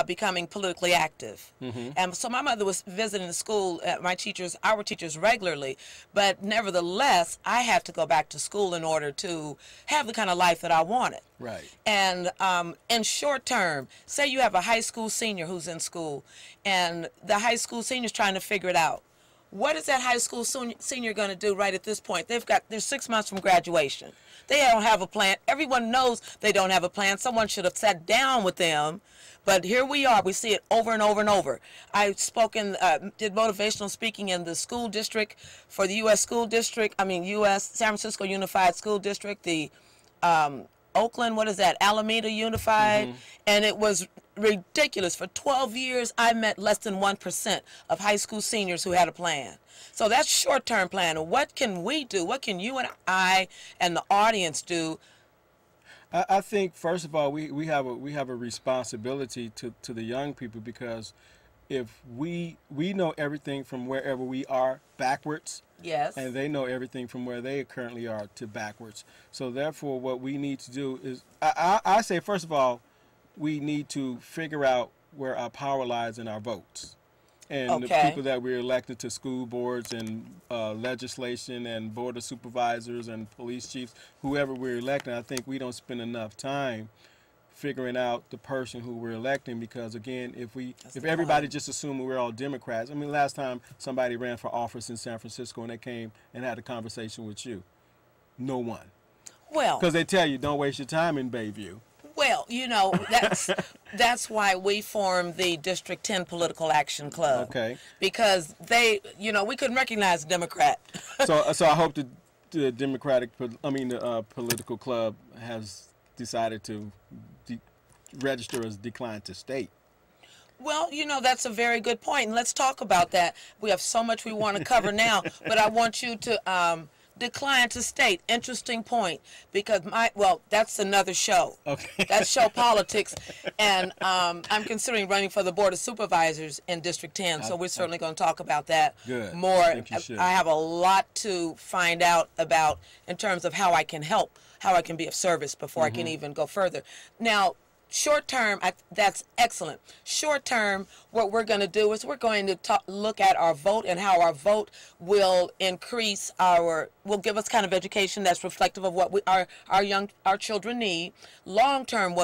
becoming politically active. And so my mother was visiting the school, our teachers regularly, but nevertheless, I had to go back to school in order to have the kind of life that I wanted. Right. And in short term, say you have a high school senior who's in school, and the high school senior is trying to figure it out. What is that high school senior going to do right at this point? They're 6 months from graduation. They don't have a plan. Everyone knows they don't have a plan. Someone should have sat down with them. But here we are. We see it over and over and over. I did motivational speaking in the school district for the U.S. School District. U.S. San Francisco Unified School District, the Oakland, Alameda Unified. And it was ridiculous. For 12 years, I met less than 1% of high school seniors who had a plan. So that's short-term planning. What can we do? What can you and I and the audience do? I think, first of all, we have a responsibility to the young people, because if we know everything from wherever we are backwards, yes, and they know everything from where they currently are to backwards. So therefore, what we need to do is, I say, first of all, we need to figure out where our power lies in our votes. And the people that we're elected to school boards and legislation and board of supervisors and police chiefs, whoever we're electing, I think we don't spend enough time figuring out the person who we're electing, because again, if everybody just assumed we're all Democrats. Last time somebody ran for office in San Francisco and they came and had a conversation with you, no one. Well, because they tell you, don't waste your time in Bayview. Well, that's why we formed the District 10 Political Action Club. Okay. Because we couldn't recognize a Democrat. So I hope the political club has decided to register as declined to state. Well, that's a very good point, and let's talk about that. We have so much we want to cover now, but I want you to decline to state. Interesting point, because that's another show. Okay. That's show politics, and I'm considering running for the Board of Supervisors in District 10, so we're certainly going to talk about that more. I think you should. I have a lot to find out about in terms of how I can help, how I can be of service before I can even go further. Now, short term, that's excellent. Short term, what we're going to do is we're going to look at our vote and how our vote will increase will give us kind of education that's reflective of what our children need. Long term,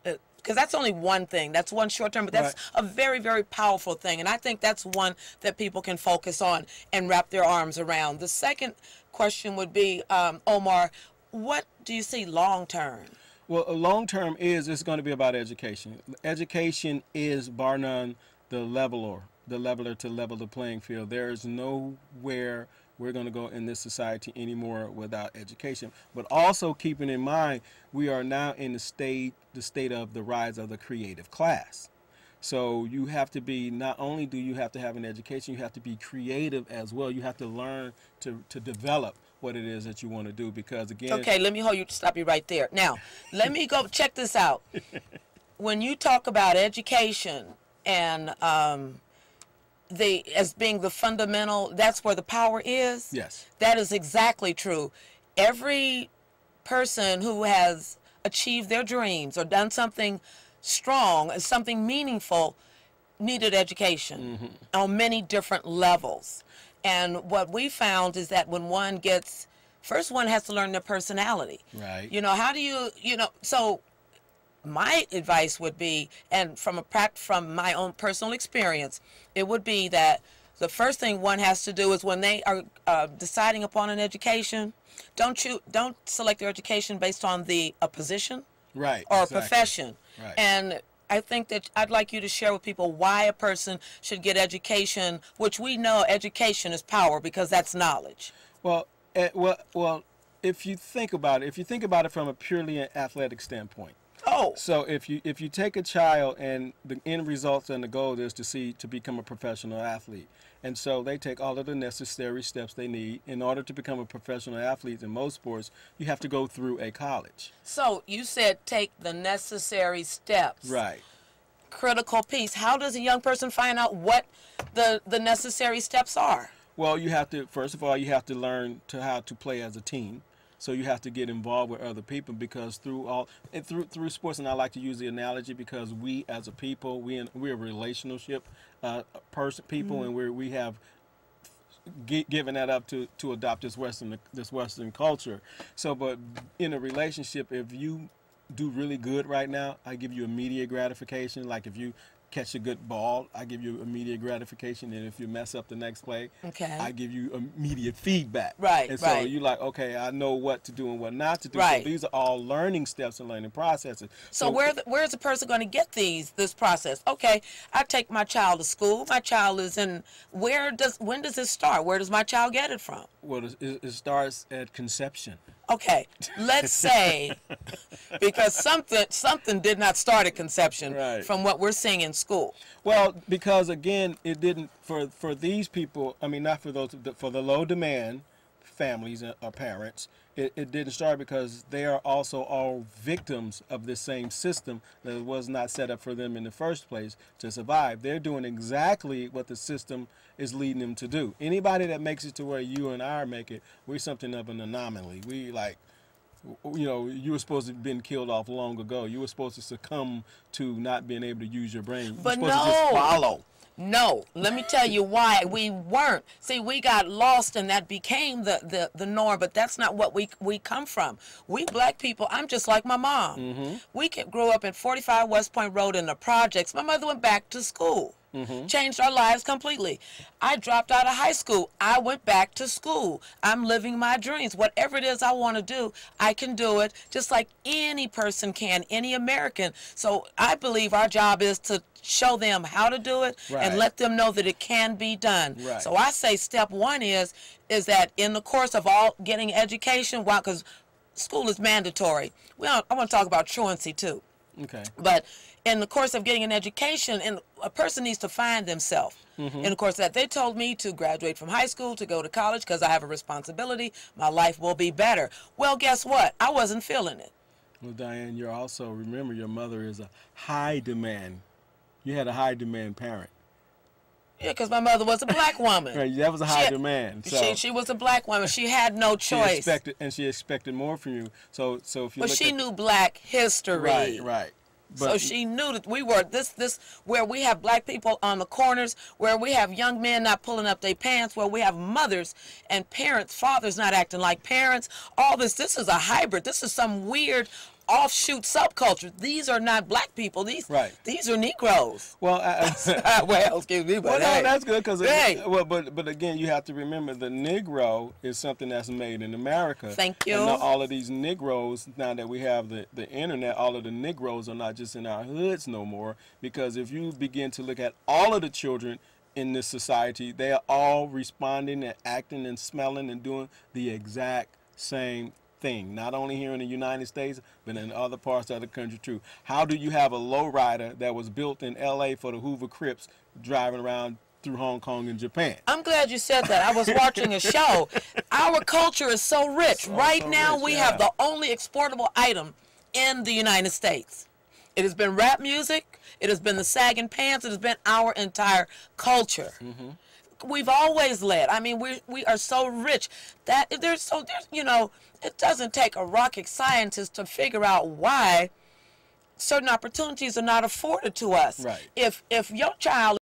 because that's only one thing. That's one short term, but that's a very, very powerful thing. And I think that's one that people can focus on and wrap their arms around. The second question would be, Omar, what do you see long term? Well, long term it's going to be about education. Education is, bar none, the leveler to level the playing field. There is nowhere we're going to go in this society anymore without education. But also keeping in mind, we are now in the state of the rise of the creative class. So you have to be, not only do you have to have an education, you have to be creative as well. You have to learn to develop what it is that you want to do, because again... Okay, let me stop you right there. Now, let me go, check this out. When you talk about education and as being the fundamental, that's where the power is. Yes. That is exactly true. Every person who has achieved their dreams or done something strong, something meaningful, needed education on many different levels. And what we found is that when one first one has to learn their personality. Right. How do so my advice would be, and from my own personal experience, it would be that the first thing one has to do is when they are deciding upon an education, don't select their education based on a position or a profession. Right. And I think that I'd like you to share with people why a person should get education, which we know education is power, because that's knowledge. Well, if you think about it from a purely athletic standpoint. Oh. So if you take a child and the end results and the goal is to become a professional athlete, and so they take all of the necessary steps they need in order to become a professional athlete in most sports, you have to go through a college. So you said take the necessary steps. Right. Critical piece. How does a young person find out what the necessary steps are? Well, you have to, first of all, you have to learn how to play as a team. So you have to get involved with other people, because through sports, and I like to use the analogy because we as a people, we're a relationship people, and we have given that up to adopt this Western culture. So, but in a relationship, if you do really good right now, I give you immediate gratification. Like if you catch a good ball, I give you immediate gratification, and if you mess up the next play, okay, I give you immediate feedback. Right. And so you're like, okay, I know what to do and what not to do. Right. So these are all learning steps and learning processes. So where's the person going to get this process? Okay, I take my child to school. My child is in. When does it start? Where does my child get it from? Well, it starts at conception. Okay, let's say, because something did not start at conception, right, from what we're seeing in school. Well, because again, it didn't for these people. I mean, not for for the low demand families or parents. It didn't start because they are also all victims of this same system that was not set up for them in the first place to survive. They're doing exactly what the system is leading them to do. Anybody that makes it to where you and I make it, we're something of an anomaly. We like, you were supposed to have been killed off long ago. You were supposed to succumb to not being able to use your brain. But you're supposed to just follow. No, let me tell you why we weren't. See, we got lost and that became the norm, but that's not what we come from. We black people, I'm just like my mom. Mm-hmm. We grew up in 45 West Point Road in the projects. My mother went back to school. Mm-hmm. Changed our lives completely. I dropped out of high school. I went back to school. I'm living my dreams. Whatever it is I want to do, I can do it just like any person can, any American. So I believe our job is to show them how to do it, right, and let them know that it can be done. Right. So I say step one is that in the course of all getting education, because school is mandatory. I want to talk about truancy too. Okay. But in the course of getting an education, and a person needs to find themselves. Mm-hmm. And of course, that they told me to graduate from high school, to go to college, because I have a responsibility. My life will be better. Well, guess what? I wasn't feeling it. Well, Diane, remember your mother is a high demand. You had a high demand parent. Yeah, because my mother was a black woman. Right, that was a high demand. So she was a black woman. She had no choice. She expected more from you. So if you But she knew black history. Right. So she knew that we were this where we have black people on the corners, where we have young men not pulling up their pants, where we have mothers and parents, fathers not acting like parents. All this is a hybrid. This is some weird offshoot subculture. These are not black people. These are Negroes. Well, well, excuse me, but no, that's good because hey. But again, you have to remember the Negro is something that's made in America. Thank you. And now all of these Negroes, now that we have the internet, all of the Negroes are not just in our hoods no more. Because if you begin to look at all of the children in this society, they are all responding and acting and smelling and doing the exact same thing, not only here in the United States, but in other parts of the country too. How do you have a lowrider that was built in LA for the Hoover Crips driving around through Hong Kong and Japan? I'm glad you said that. I was watching a show. Our culture is so rich. Right now, we have the only exportable item in the United States. It has been rap music. It has been the sagging pants. It has been our entire culture. Mm-hmm. We've always led. I mean, we are so rich that there's it doesn't take a rocket scientist to figure out why certain opportunities are not afforded to us. Right. If your child